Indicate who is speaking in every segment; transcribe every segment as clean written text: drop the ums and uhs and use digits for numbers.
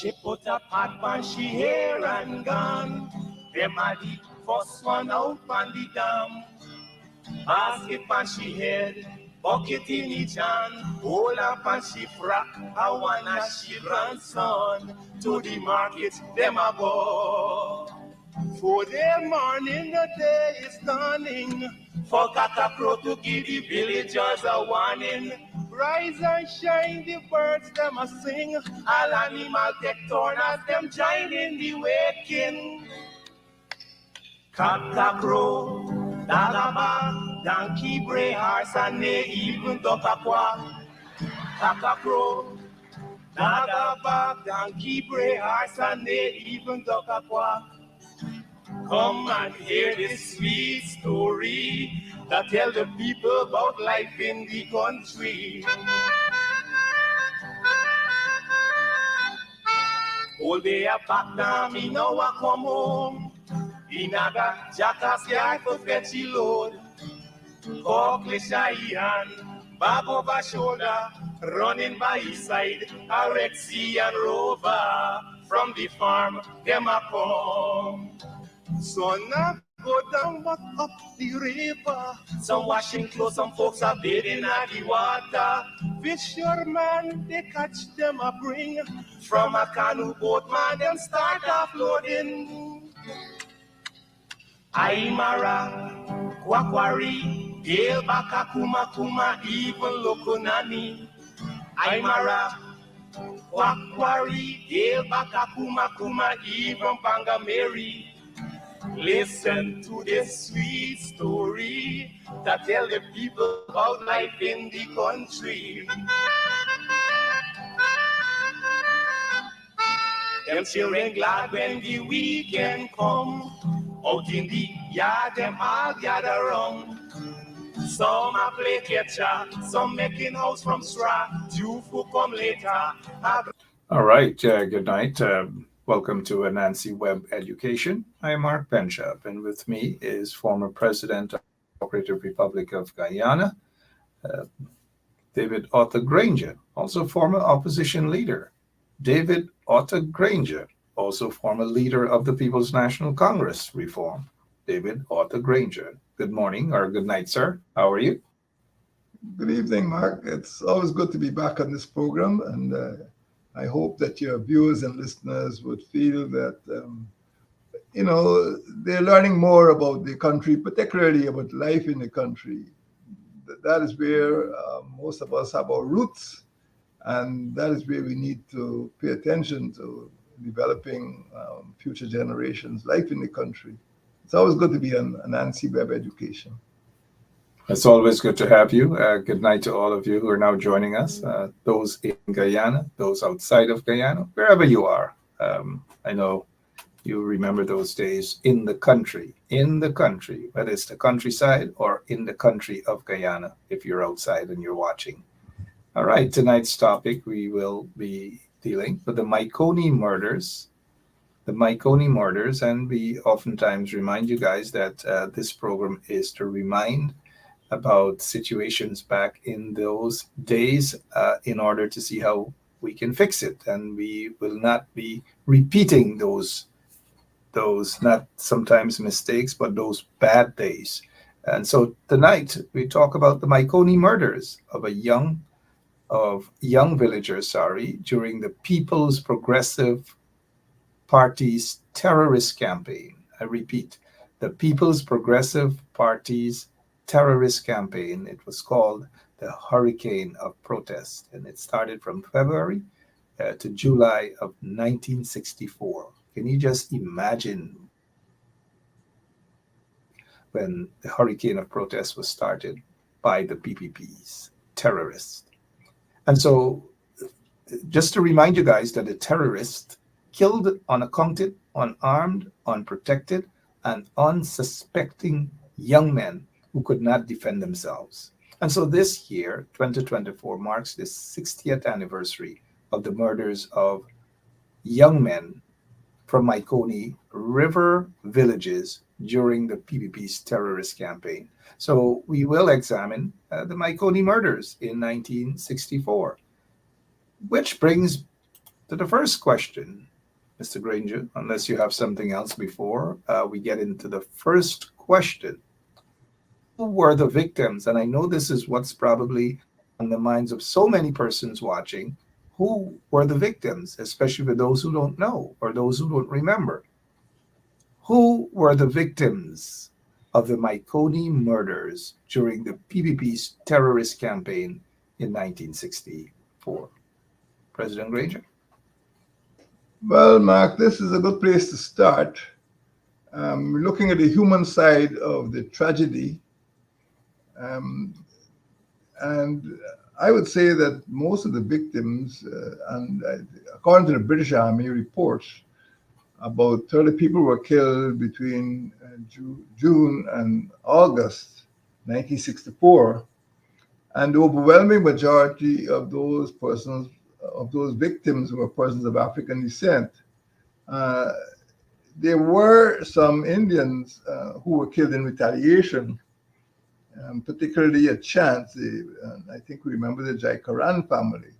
Speaker 1: She put a pot on she hair and gone. Them a the first one out on the dam. Basket on she head, bucket in each hand. Hold up on she frack, I wanna she grandson. To the market, them a go. For the morning, the day is dawning. For Cockacrow to give the villagers a warning. Rise and shine, the birds them a sing. All animal take turn as them join in the waking. Cockacrow, dagaba, donkey, bray, horse, and they even duck a quack. Cockacrow, dagaba, donkey, bray, horse, and they even duck a quack. Come and hear this sweet story that tell the people about life in the country. All day a back now, me now a come home. Inaga jackass yard to fetch a load. Cockle shy hand, bag over shoulder, running by his side. A Rexy and Rover from the farm, them a come. So now go down but up the river. Some washing clothes, some folks are bathing at the water. Fisherman, they catch them a bring. From a canoe boat, man, them start offloading. Aymara, Kwakwari, Dale Baka Kuma Kuma, even Lokonani. Aymara, Kwakwari, Dale Baka Kuma Kuma, even Bangameri. Listen to this sweet story that tell the people about life in the country. Them children glad when the weekend come. Out in the yard, them all gather round. Some a play catcher, some making house from straw. Two who come later.
Speaker 2: All right, good night. Welcome to Anansi Web Education. I am Mark Benchop, and with me is former President of the Democratic Republic of Guyana, David Arthur Granger, also former opposition leader. David Arthur Granger, also former leader of the People's National Congress Reform. David Arthur Granger. Good morning or good night, sir. How are you?
Speaker 3: Good evening, Mark. It's always good to be back on this program, and I hope that your viewers and listeners would feel that, they're learning more about the country, particularly about life in the country. That is where most of us have our roots, and that is where we need to pay attention to developing future generations' life in the country. It's always good to be on Anansi Web Education.
Speaker 2: It's always good to have you. Good night to all of you who are now joining us, those in Guyana, those outside of Guyana, wherever you are. I know you remember those days in the country, whether it's the countryside or in the country of Guyana, if you're outside and you're watching. All right, tonight's topic, we will be dealing with the Mahaicony murders. And we oftentimes remind you guys that this program is to remind about situations back in those days in order to see how we can fix it. And we will not be repeating those not sometimes mistakes, but those bad days. And so tonight we talk about the Mahaicony murders of young villagers, during the People's Progressive Party's terrorist campaign. I repeat, the People's Progressive Party's terrorist campaign. It was called the Hurricane of Protest, and it started from February to July of 1964. Can you just imagine when the Hurricane of Protest was started by the PPP's terrorists? And so just to remind you guys that the terrorists killed unaccounted, unarmed, unprotected, and unsuspecting young men who could not defend themselves. And so this year, 2024, marks the 60th anniversary of the murders of young men from Mahaicony river villages during the PPP's terrorist campaign. So we will examine the Mahaicony murders in 1964, which brings To the first question, Mr. Granger, unless you have something else before we get into the first question. Who were the victims? And I know this is what's probably on the minds of so many persons watching. Who were the victims, especially for those who don't know or those who don't remember? Who were the victims of the Mahaicony murders during the PPP's terrorist campaign in 1964? President Granger?
Speaker 3: Well, Mark, this is a good place to start. Looking at the human side of the tragedy, and I would say that most of the victims, according to the British Army reports, about 30 people were killed between June and August 1964. And the overwhelming majority of those persons, of those victims, were persons of African descent. There were some Indians who were killed in retaliation, particularly at Chance. I think we remember the Jaikaran family.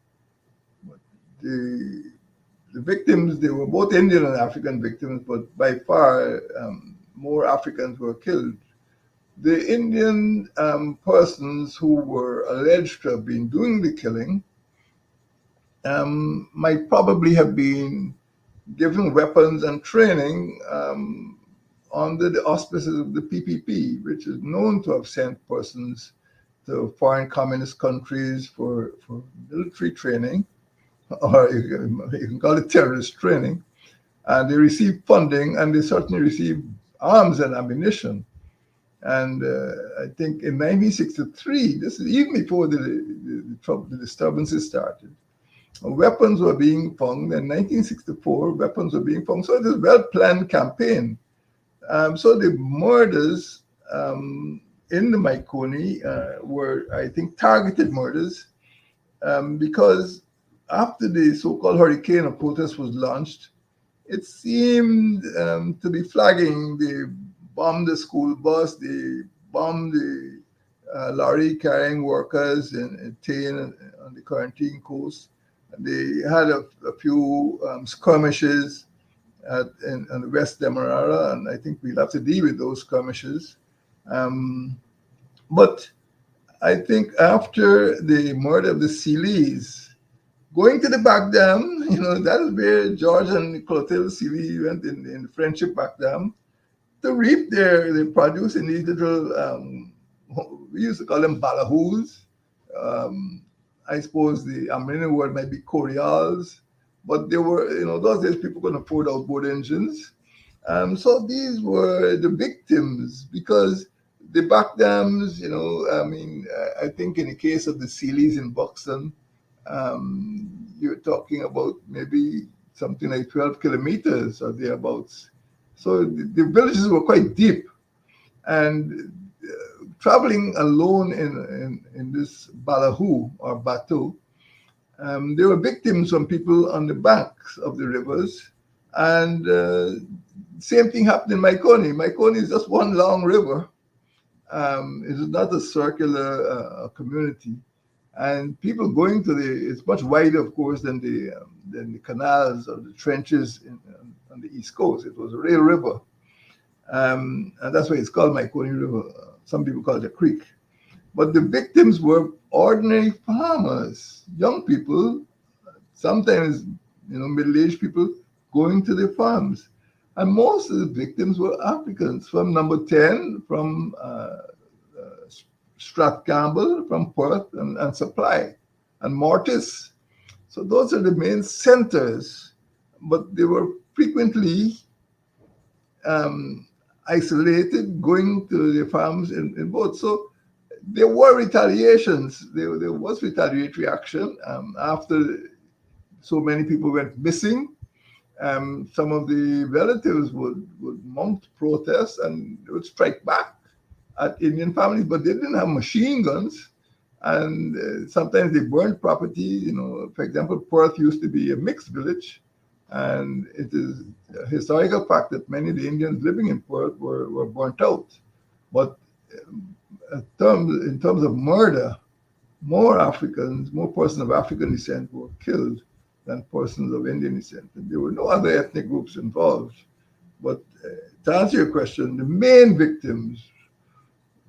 Speaker 3: But the victims, they were both Indian and African victims, but by far more Africans were killed. The Indian persons who were alleged to have been doing the killing might probably have been given weapons and training under the auspices of the PPP, which is known to have sent persons to foreign communist countries for military training, or you can call it terrorist training. And they received funding, and they certainly received arms and ammunition. And I think in 1963, this is even before the disturbances started, weapons were being found. In 1964, weapons were being found. So it was a well-planned campaign. So the murders in the Mahaicony were, I think, targeted murders because after the so-called hurricane of protest was launched, it seemed to be flagging. They bombed the school bus, they bombed the lorry carrying workers in Tain on the Quarantine Coast. They had a few skirmishes on the West Demerara, and I think we'll have to deal with those skirmishes. But I think after the murder of the Seeleys, going to the back dam, that is where George and Clotilde Seeley went in friendship back dam to reap their produce in these little, we used to call them balahus. I suppose the Armenian word might be corials, but they were, those days people couldn't afford outboard engines. So these were the victims because the back dams, I think in the case of the Seeleys in Buxton, you're talking about maybe something like 12 kilometers or thereabouts. So the villages were quite deep, and traveling alone in this balahu or bateau, they were victims from people on the banks of the rivers. And same thing happened in Mahaicony. Mahaicony is just one long river. It is not a circular community. And people going to it's much wider, of course, than the canals or the trenches on the East Coast. It was a real river. And that's why it's called Mahaicony River. Some people call it a creek. But the victims were ordinary farmers, young people, sometimes, middle-aged people going to their farms. And most of the victims were Africans from Number 10, from Strathcampbell, from Perth, and Supply, and Mortis. So those are the main centers, but they were frequently isolated, going to their farms in both. So there were retaliations. There was retaliatory action after so many people went missing. Some of the relatives would mount protests and they would strike back at Indian families, but they didn't have machine guns. And sometimes they burned property. For example, Perth used to be a mixed village. And it is a historical fact that many of the Indians living in Perth were burnt out. But in terms of murder, more Africans, more persons of African descent were killed than persons of Indian descent. And there were no other ethnic groups involved. But to answer your question, the main victims,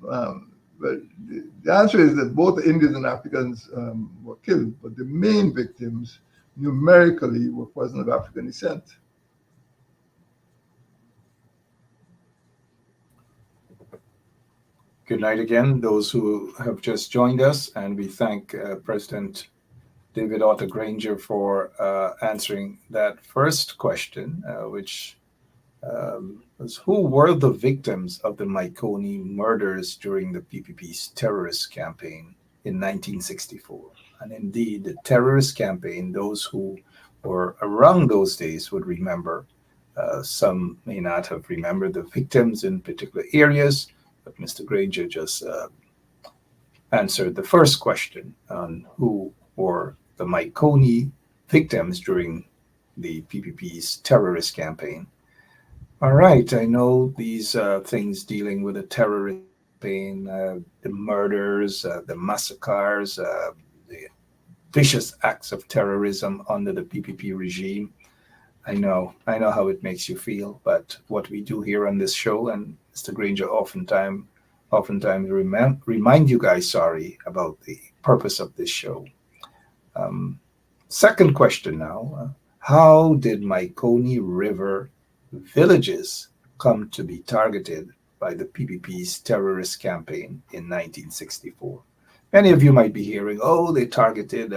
Speaker 3: but the answer is that both Indians and Africans were killed, but the main victims numerically were persons of African descent.
Speaker 2: Good night again, those who have just joined us, and we thank President David Arthur Granger for answering that first question, which was who were the victims of the Mahaicony murders during the PPP's terrorist campaign in 1964? And indeed, the terrorist campaign, those who were around those days would remember. Some may not have remembered the victims in particular areas, but Mr. Granger just answered the first question on who were the Mahaicony victims during the PPP's terrorist campaign. All right, I know these things dealing with the terrorist campaign, the murders, the massacres, the vicious acts of terrorism under the PPP regime. I know how it makes you feel, but what we do here on this show, and Mr. Granger oftentimes remind you guys, about the purpose of this show. Second question now, how did Mahaicony River villages come to be targeted by the PPP's terrorist campaign in 1964? Many of you might be hearing, they targeted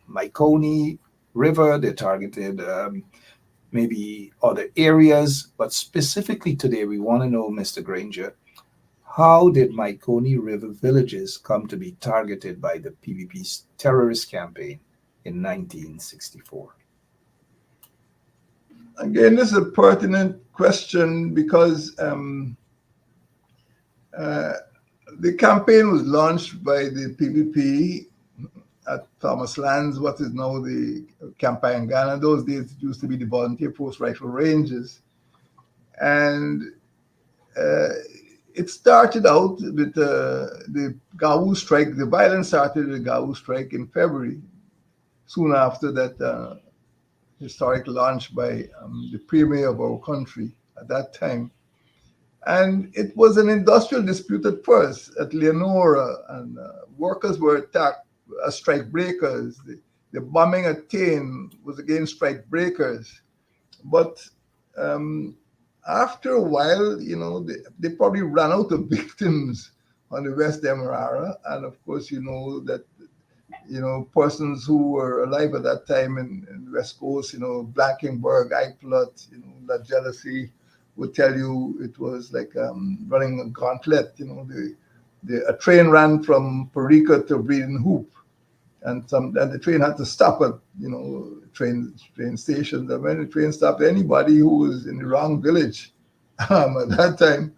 Speaker 2: Mahaicony River, they targeted maybe other areas, but specifically today we want to know, Mr. Granger, how did Mahaicony River villages come to be targeted by the PPP's terrorist campaign in 1964?
Speaker 3: Again, this is a pertinent question because the campaign was launched by the PPP at Thomas Lands, what is now the Campangana. Those days it used to be the Volunteer Post Rifle Ranges. And it started out with the Gawu strike. The violence started with the Gawu strike in February, soon after that historic launch by the premier of our country at that time. And it was an industrial dispute at first at Leonora, and workers were attacked as strike breakers. The bombing at Tain was against strike breakers. But after a while, they probably ran out of victims on the West Demerara. And of course, that persons who were alive at that time in the West Coast, Blankenberg, Eichplot, that jealousy would tell you it was like running a gauntlet. A train ran from Parika to Breeden Hoop, and the train had to stop at train stations. And when the train stopped, anybody who was in the wrong village at that time,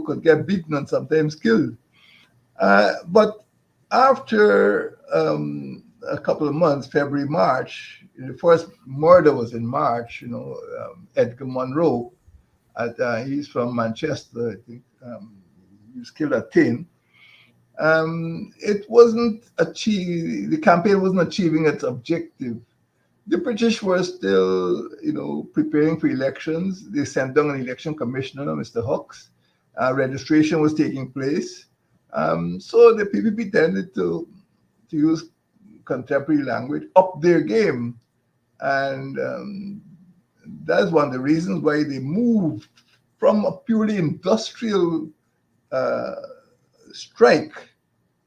Speaker 3: could get beaten and sometimes killed. But after a couple of months, February, March, the first murder was in March. Edgar Monroe, he's from Manchester, I think. He was killed at Tain. It wasn't achieved. The campaign wasn't achieving its objective. The British were still, preparing for elections. They sent down an election commissioner, Mr. Hux. Registration was taking place. So the PPP tended to use contemporary language, up their game. And that's one of the reasons why they moved from a purely industrial strike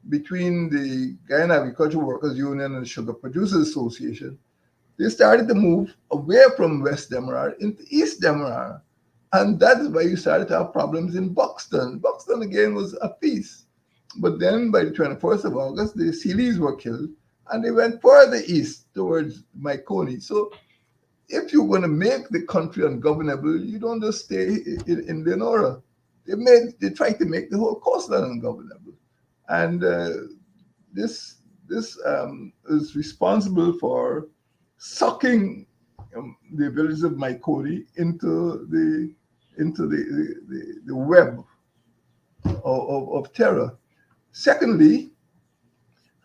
Speaker 3: between the Guyana Agricultural Workers Union and the Sugar Producers Association. They started to move away from West Demerara into East Demerara. And that is why you started to have problems in Buxton. Buxton, again, was a peace. But then by the 21st of August, the Sealeys were killed, and they went further east towards Mahaicony. So if you're going to make the country ungovernable, you don't just stay in Leonora. They tried to make the whole coastline ungovernable. And this is responsible for sucking the village of Mahaicony into the web of terror. Secondly,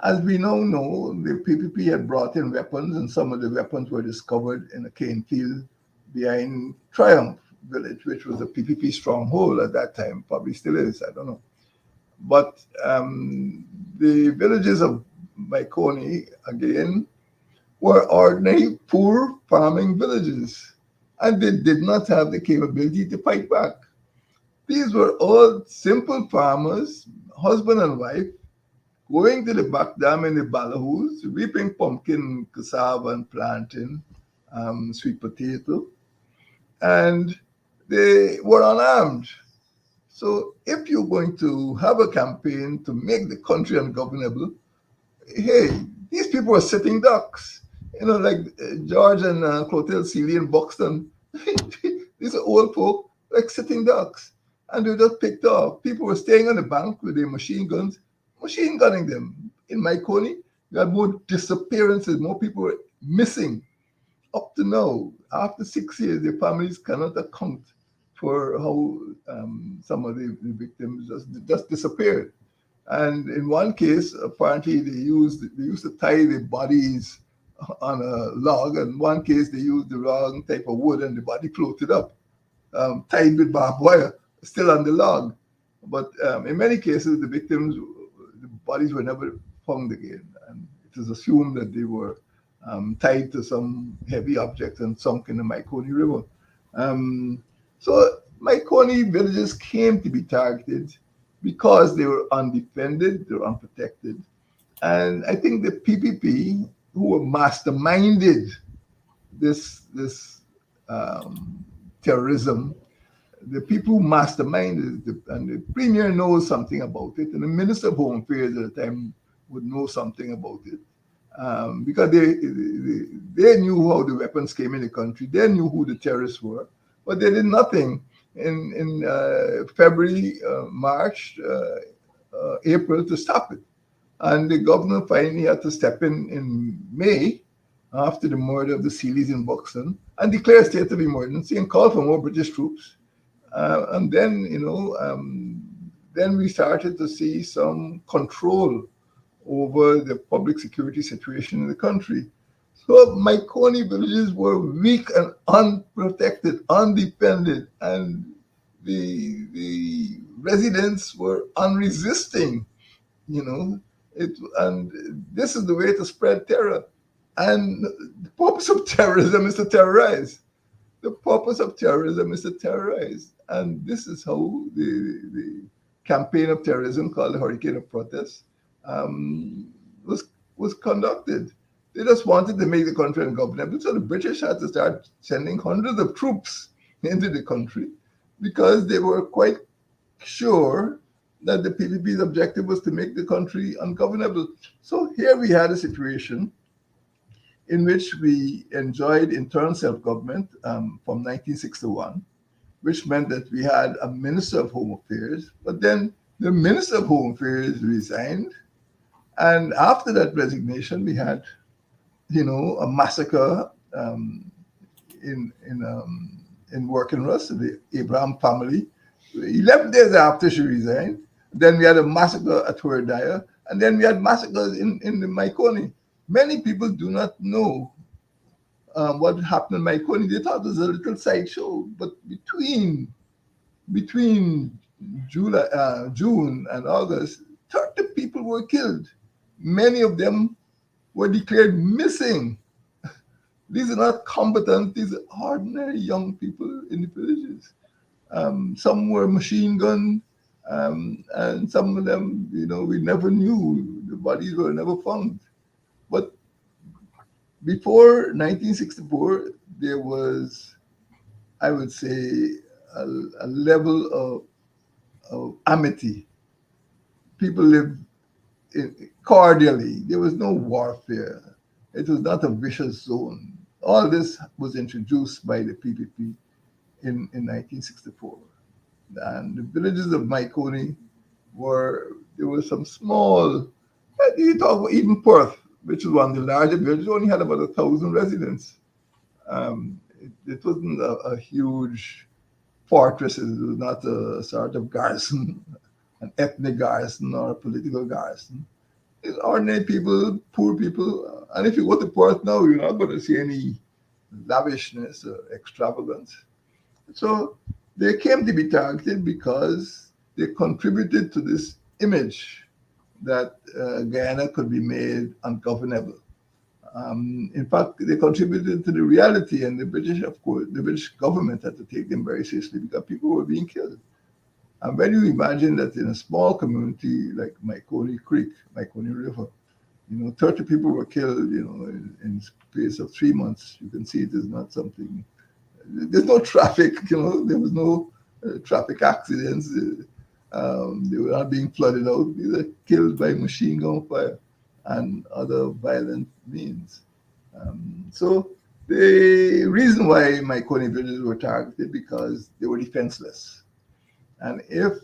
Speaker 3: As we now know, the PPP had brought in weapons, and some of the weapons were discovered in a cane field behind Triumph village, which was a PPP stronghold at that time, probably still is, I don't know. But the villages of Mahaicony, again, were ordinary poor farming villages, and they did not have the capability to fight back. These were all simple farmers, husband and wife, going to the back dam in the balahus, reaping pumpkin, cassava, and plantain, sweet potato, and they were unarmed. So if you're going to have a campaign to make the country ungovernable, hey, these people are sitting ducks. You know, like George and Clotilde Seeley in Buxton. These are old folk, like sitting ducks. And they were just picked off. People were staying on the bank with their machine guns, machine gunning them. In Mahaicony, we had more disappearances, more people were missing. Up to now, after 6 years, their families cannot account for how some of the victims just disappeared. And in one case, apparently they used to tie the bodies on a log. And in one case, they used the wrong type of wood, and the body floated up, tied with barbed wire, still on the log. But in many cases, the victims, the bodies were never found again, and it is assumed that they were tied to some heavy object and sunk in the Mahaicony River. So Mahaicony villages came to be targeted because they were undefended, they were unprotected. And I think the PPP, who were masterminded this terrorism, the people who masterminded it, and the premier knows something about it, and the Minister of Home Affairs at the time would know something about it. Because they knew how the weapons came in the country, they knew who the terrorists were, but they did nothing in February, March, April to stop it. And the governor finally had to step in May after the murder of the Seeleys in Buxton and declare a state of emergency and call for more British troops. And then, then we started to see some control over the public security situation in the country. So Mahaicony villages were weak and unprotected, undefended, and the residents were unresisting, and this is the way to spread terror. And the purpose of terrorism is to terrorize. The purpose of terrorism is to terrorize. And this is how the campaign of terrorism called the Hurricane of Protest was conducted. They just wanted to make the country ungovernable. So the British had to start sending hundreds of troops into the country because they were quite sure that the PPP's objective was to make the country ungovernable. So here we had a situation in which we enjoyed internal self-government from 1961, which meant that we had a Minister of Home Affairs, but then the Minister of Home Affairs resigned. And after that resignation, we had, a massacre in Working Russ, the Abraham family. 11 days after she resigned, then we had a massacre at Huerdaya, and then we had massacres in the Mahaicony. Many people do not know what happened in Mahaicony. They thought it was a little sideshow, but between June and August, 30 people were killed. Many of them were declared missing. These are not combatants, these are ordinary young people in the villages. Some were machine gunned, and some of them, we never knew. The bodies were never found. But before 1964, there was, I would say, a level of amity. People lived cordially. There was no warfare. It was not a vicious zone. All this was introduced by the PPP in 1964. And the villages of Mahaicony there were some small, you talk about even Perth, which is one of the larger villages, only had about 1,000 residents. It wasn't a huge fortress. It was not a sort of garrison, an ethnic garrison or a political garrison. It's ordinary people, poor people. And if you go to Perth now, you're not going to see any lavishness or extravagance. So they came to be targeted because they contributed to this image that Guyana could be made ungovernable. In fact, they contributed to the reality, and the British, of course, the British government had to take them very seriously because people were being killed. And when you imagine that in a small community like Mahaicony Creek, Mahaicony River, 30 people were killed, in space of 3 months, you can see it is not something. There's no traffic, there was no traffic accidents. They were not being flooded out. They were killed by machine gun fire and other violent means. So the reason why Mahaicony villages were targeted because they were defenseless. And if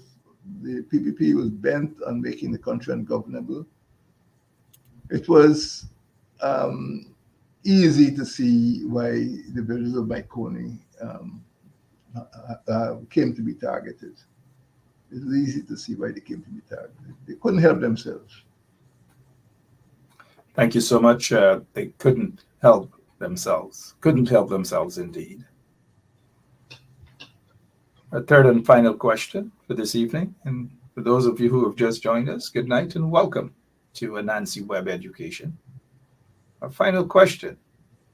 Speaker 3: the PPP was bent on making the country ungovernable, it was easy to see why the villages of Mahaicony came to be targeted. It was easy to see why they came to be targeted. They couldn't help themselves.
Speaker 2: Thank you so much. They couldn't help themselves. Couldn't help themselves indeed. A third and final question for this evening. And for those of you who have just joined us, good night and welcome to Anansi Web Education. Our final question: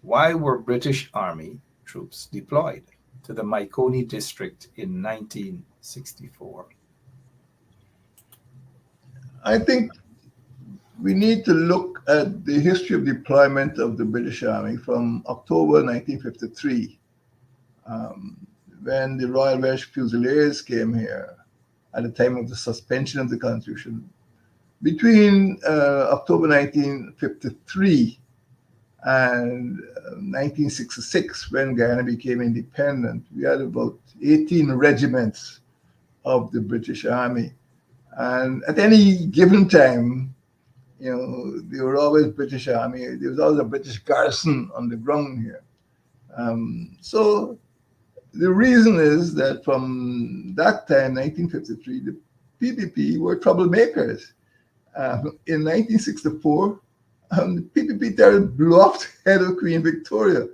Speaker 2: why were British Army troops deployed to the Mahaicony district in 1964?
Speaker 3: I think we need to look at the history of deployment of the British Army from October 1953, when the Royal Welsh Fusiliers came here at the time of the suspension of the Constitution. Between October 1953 and 1966, when Guyana became independent, we had about 18 regiments of the British Army. And at any given time, there were always British Army. There was always a British garrison on the ground here. So the reason is that from that time, 1953, the PPP were troublemakers. In 1964, the PPP terror blew off the head of Queen Victoria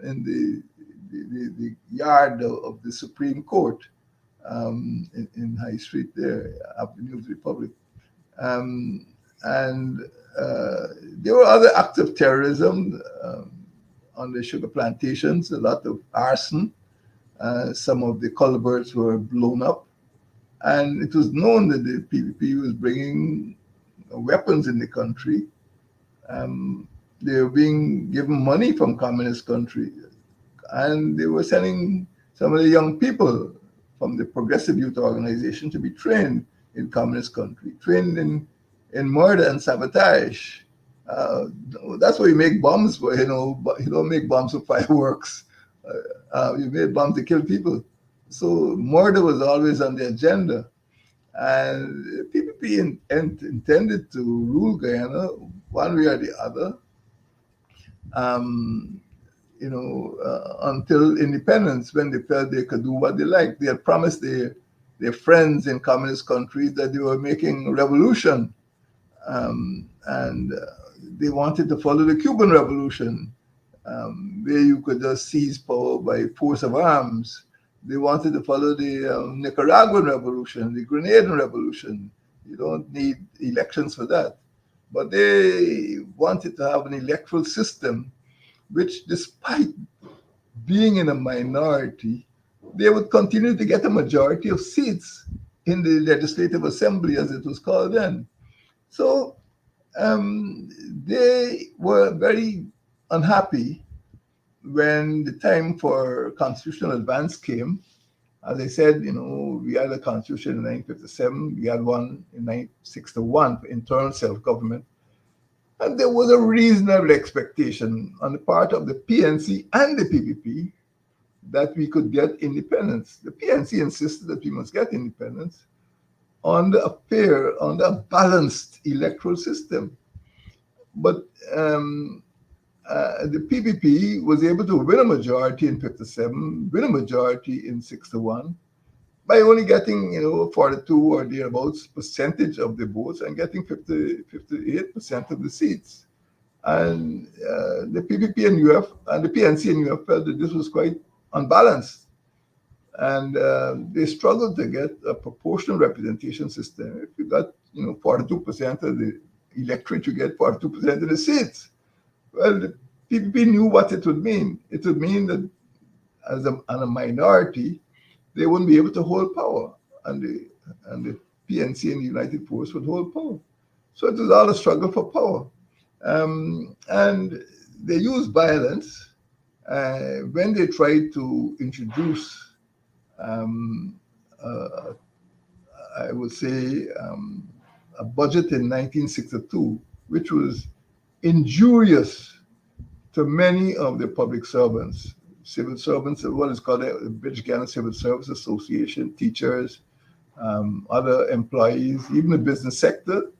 Speaker 3: in the yard of the Supreme Court in High Street there, Avenue of the Republic. And there were other acts of terrorism on the sugar plantations, a lot of arson. Some of the culverts were blown up. And it was known that the PPP was bringing weapons in the country. They were being given money from communist countries. And they were sending some of the young people from the Progressive Youth Organization to be trained in communist country, trained in murder and sabotage. That's what you make bombs for, but you don't make bombs for fireworks. You made bombs to kill people. So murder was always on the agenda. And PPP intended to rule Guyana one way or the other, until independence, when they felt they could do what they liked. They had promised their friends in communist countries that they were making revolution. And they wanted to follow the Cuban Revolution, where you could just seize power by force of arms. They wanted to follow the Nicaraguan Revolution, the Grenadian Revolution. You don't need elections for that. But they wanted to have an electoral system which, despite being in a minority, they would continue to get a majority of seats in the Legislative Assembly, as it was called then. So they were very unhappy when the time for constitutional advance came. As I said, we had a constitution in 1957, we had one in 1961 for internal self-government. And there was a reasonable expectation on the part of the PNC and the PPP that we could get independence. The PNC insisted that we must get independence under a balanced electoral system. But the PPP was able to win a majority in 57, win a majority in 61, by only getting 42 or thereabouts percentage of the votes and getting 58% of the seats. And the PPP and UF and the PNC and UF felt that this was quite unbalanced, and they struggled to get a proportional representation system. If you got 42% of the electorate, you get 42% of the seats. Well, the PPP knew what it would mean. It would mean that as a minority, they wouldn't be able to hold power, and the PNC and the United Force would hold power. So it was all a struggle for power. And they used violence when they tried to introduce, I would say, a budget in 1962, which was injurious to many of the public servants, civil servants, what is called the British Guiana Civil Service Association, teachers, other employees, even the business sector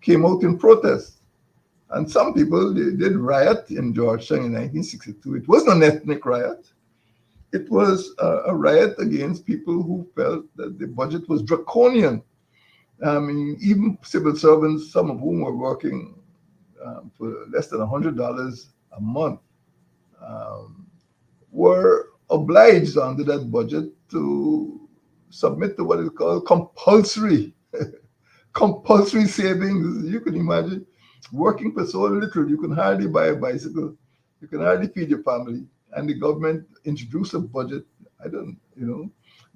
Speaker 3: came out in protest. And some people, they did riot in Georgetown in 1962. It wasn't an ethnic riot. It was a riot against people who felt that the budget was draconian. I mean, even civil servants, some of whom were working for less than $100 a month, were obliged under that budget to submit to what is called compulsory savings. You can imagine working for so little, you can hardly buy a bicycle, you can hardly feed your family, and the government introduced a budget,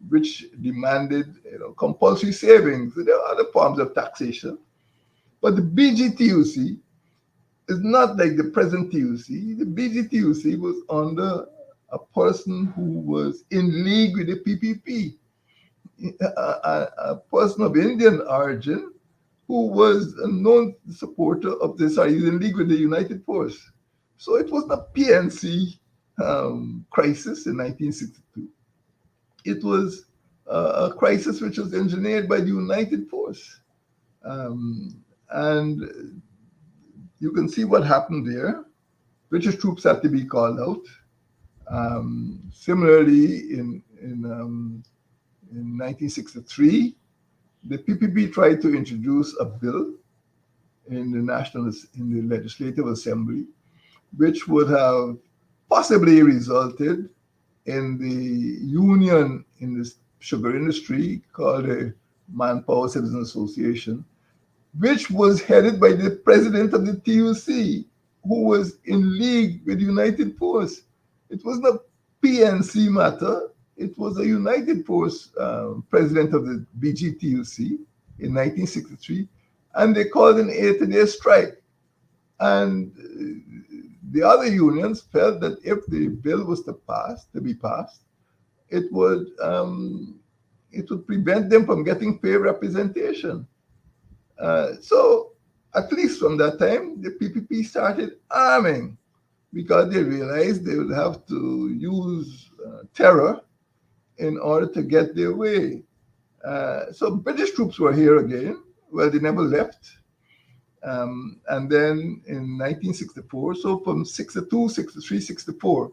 Speaker 3: which demanded compulsory savings. There are other forms of taxation, but the BGTUC is not like the present TUC. The BGTUC was under a person who was in league with the PPP, a person of Indian origin who was a known supporter of this, he's in league with the United Force. So it was a PNC crisis in 1962. It was a crisis which was engineered by the United Force. And you can see what happened there. British troops had to be called out. Similarly, in 1963, the PPP tried to introduce a bill in the Legislative Assembly, which would have possibly resulted in the union in the sugar industry called the Manpower Citizens Association, which was headed by the president of the TUC, who was in league with United Force. It was not PNC matter. It was a United Force president of the BGTUC in 1963, and they called an 8-day strike. And the other unions felt that if the bill was to be passed, it would prevent them from getting fair representation. So at least from that time, the PPP started arming because they realized they would have to use terror in order to get their way. So British troops were here again. Well, they never left. And then in 1964, so from 62, 63, 64,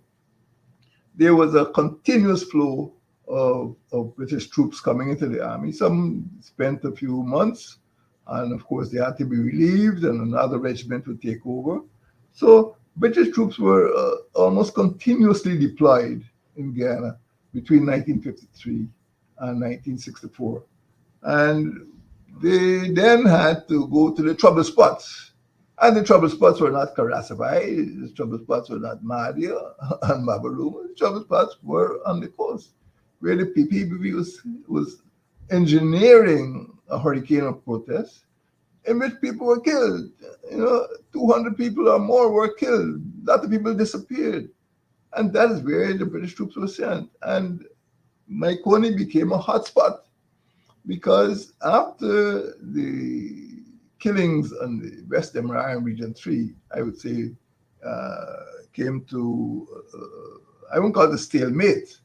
Speaker 3: there was a continuous flow of British troops coming into the army. Some spent a few months, and of course they had to be relieved, and another regiment would take over. So British troops were almost continuously deployed in Guyana between 1953 and 1964. And they then had to go to the trouble spots. And the trouble spots were not Karasavai, the trouble spots were not Mahdia and Mabaruma. The trouble spots were on the coast, where the PPP was engineering a hurricane of protests in which people were killed. 200 people or more were killed. A lot of people disappeared. And that is where the British troops were sent. And Mahaicony became a hotspot because after the killings on the West MRI and Region 3, I would say, came to, I won't call it a stalemate,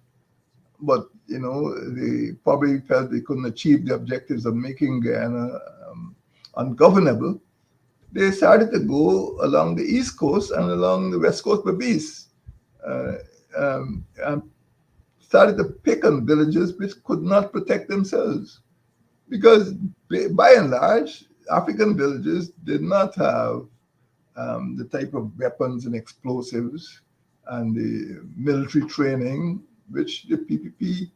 Speaker 3: but, they probably felt they couldn't achieve the objectives of making Guyana ungovernable. They started to go along the East Coast and along the West Coast Berbice. And started to pick on villages which could not protect themselves. Because by and large, African villages did not have the type of weapons and explosives and the military training which the PPP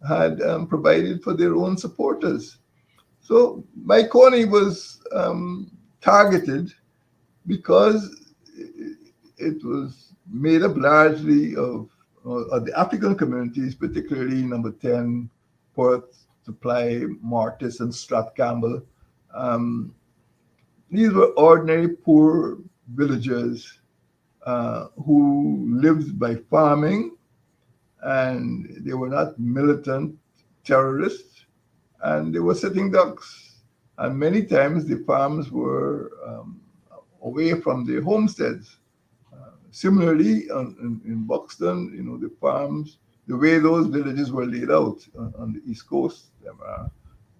Speaker 3: had provided for their own supporters. So Mahaicony was targeted because it was made up largely of the African communities, particularly number 10, Port Supply, Martis, and Strathcampbell. These were ordinary poor villagers who lived by farming, and they were not militant terrorists, and they were sitting ducks. And many times the farms were away from their homesteads. Similarly, in Buxton, the farms, the way those villages were laid out on the East Coast,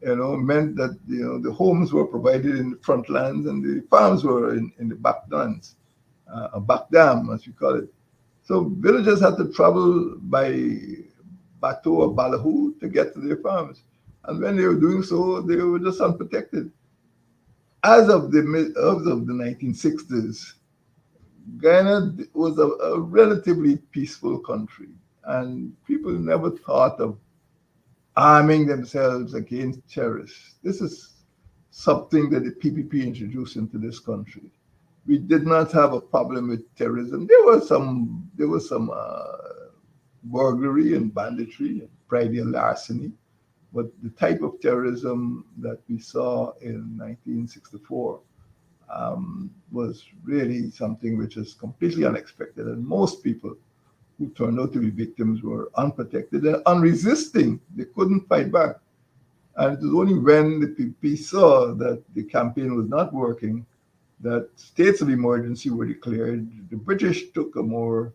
Speaker 3: meant that the homes were provided in the front lands and the farms were in the back lands, back dam, as we call it. So villagers had to travel by bateau or ballyhoo to get to their farms, and when they were doing so, they were just unprotected. As of the 1960s, Guyana was a relatively peaceful country, and people never thought of arming themselves against terrorists. This is something that the PPP introduced into this country. We did not have a problem with terrorism. There was some burglary and banditry and Friday larceny, but the type of terrorism that we saw in 1964 was really something which is completely unexpected. And most people who turned out to be victims were unprotected and unresisting. They couldn't fight back. And it was only when the PPP saw that the campaign was not working that states of emergency were declared. The British took a more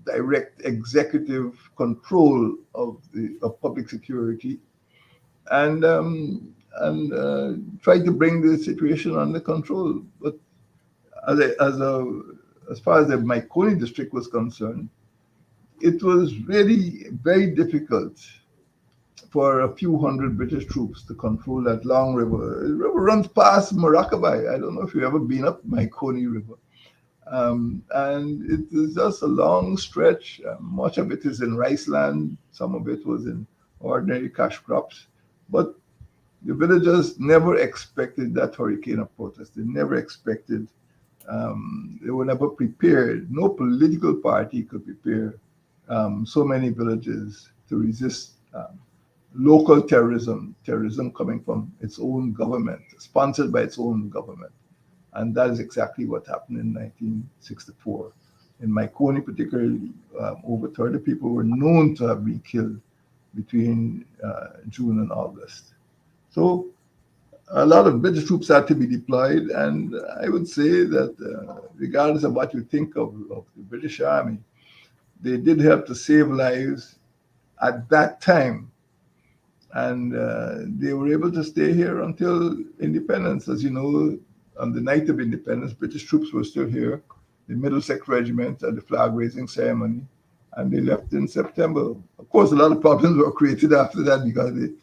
Speaker 3: direct executive control of public security, and tried to bring the situation under control. But as far as the Mahaicony district was concerned, it was really very difficult for a few hundred British troops to control that long river. The river runs past Moroccoby. I don't know if you've ever been up Mahaicony River. And it is just a long stretch. Much of it is in rice land. Some of it was in ordinary cash crops. But the villagers never expected that hurricane of protest. They never expected, they were never prepared. No political party could prepare so many villages to resist local terrorism coming from its own government, sponsored by its own government. And that is exactly what happened in 1964. In Mahaicony particularly, over 30 people were known to have been killed between June and August. So a lot of British troops had to be deployed, and I would say that regardless of what you think of the British Army, they did help to save lives at that time. And they were able to stay here until independence. As you know, on the night of independence, British troops were still here, the Middlesex Regiment at the flag raising ceremony, and they left in September. Of course, a lot of problems were created after that because the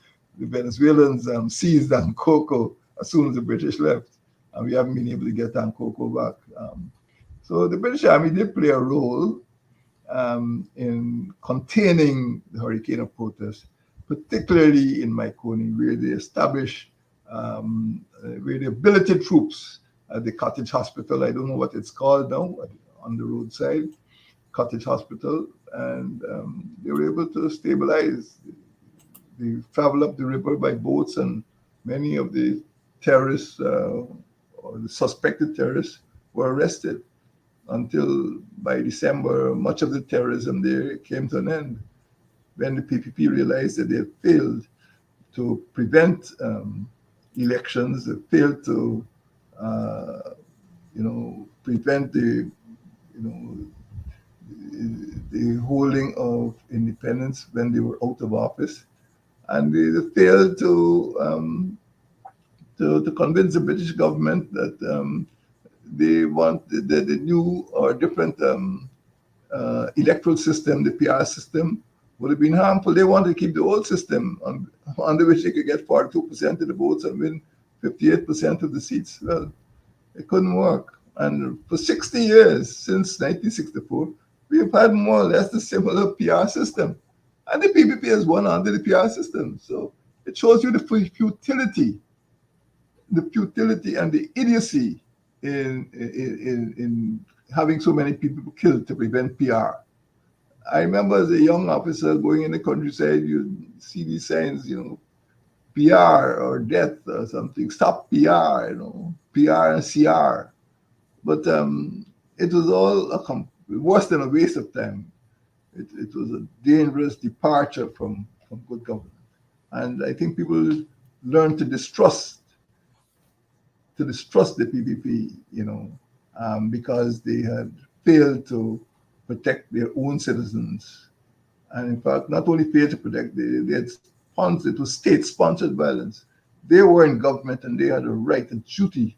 Speaker 3: Venezuelans seized Ankoko as soon as the British left, and we haven't been able to get Ankoko back. So the British Army did play a role in containing the hurricane of protest, particularly in Mahaicony, where they established, where they billeted troops at the Cottage Hospital. I don't know what it's called now, on the roadside, Cottage Hospital, and they were able to stabilize. They traveled up the river by boats, and many of the terrorists or the suspected terrorists were arrested until by December, much of the terrorism there came to an end. When the PPP realized that they had failed to prevent elections, they failed to, prevent the holding of independence when they were out of office, and they failed to convince the British government that they wanted the new or different electoral system, the PR system, would have been harmful. They wanted to keep the old system under which they could get 42% of the votes and win 58% of the seats. Well, it couldn't work. And for 60 years, since 1964, we have had more or less the similar PR system. And the PPP has won under the PR system. So it shows you the futility and the idiocy in having so many people killed to prevent PR. I remember as a young officer going in the countryside, you see these signs, PR or death or something, stop PR, PR and CR. But it was all worse than a waste of time. It was a dangerous departure from good government. And I think people learned to distrust the PPP, because they had failed to protect their own citizens. And in fact, not only failed to protect, they had sponsored, it was state-sponsored violence. They were in government and they had a right and duty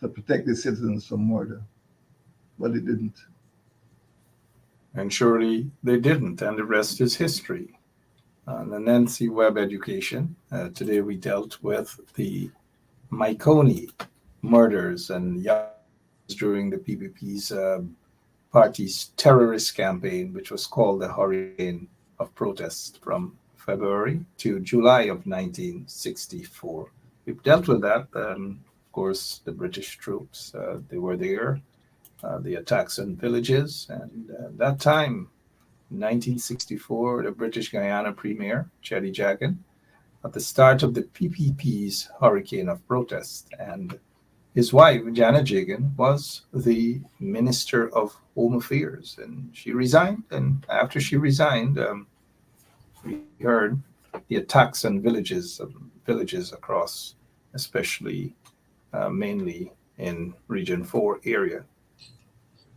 Speaker 3: to protect their citizens from murder. But they didn't.
Speaker 2: And surely they didn't, and the rest is history. Anansi Web Education. Today we dealt with the Mahaicony murders and during the PPP's party's terrorist campaign, which was called the Hurricane of Protest from February to July of 1964. We've dealt with that. Of course, the British troops, they were there. The attacks on villages. And that time, 1964, the British Guyana Premier, Chelly Jagan, at the start of the PPP's Hurricane of Protest. And his wife, Janet Jagan, was the Minister of Home Affairs. And she resigned. And after she resigned, we heard the attacks on villages across, especially mainly in Region 4 area.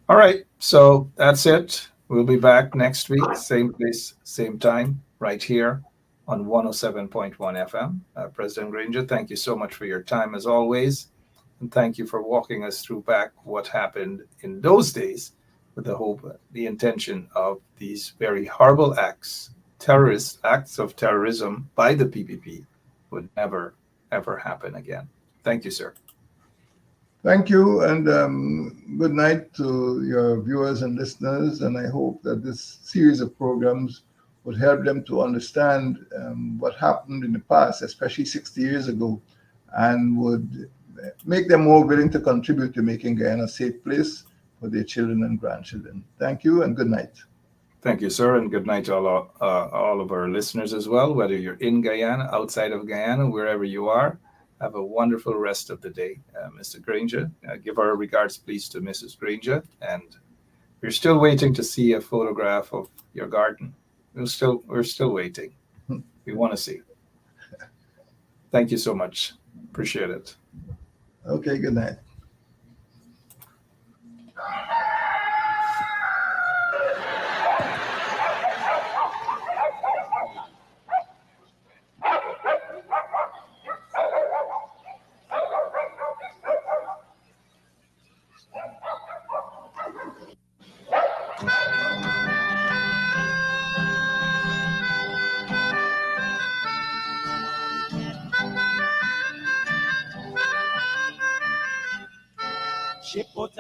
Speaker 2: All right, so that's it. We'll be back next week, same place, same time, right here on 107.1 FM. President Granger, thank you so much for your time as always. And thank you for walking us through back what happened in those days with the hope, the intention of these very horrible acts, terrorist acts of terrorism by the PPP would never, ever happen again. Thank you, sir.
Speaker 3: Thank you, and good night to your viewers and listeners. And I hope that this series of programs would help them to understand what happened in the past, especially 60 years ago, and would make them more willing to contribute to making Guyana a safe place for their children and grandchildren. Thank you, and good night.
Speaker 2: Thank you, sir, and good night to all of our listeners as well, whether you're in Guyana, outside of Guyana, wherever you are. Have a wonderful rest of the day, Mr. Granger. Give our regards, please, to Mrs. Granger. And we're still waiting to see a photograph of your garden. We're still waiting. We want to see. Thank you so much. Appreciate it.
Speaker 3: Okay, good night.
Speaker 1: She put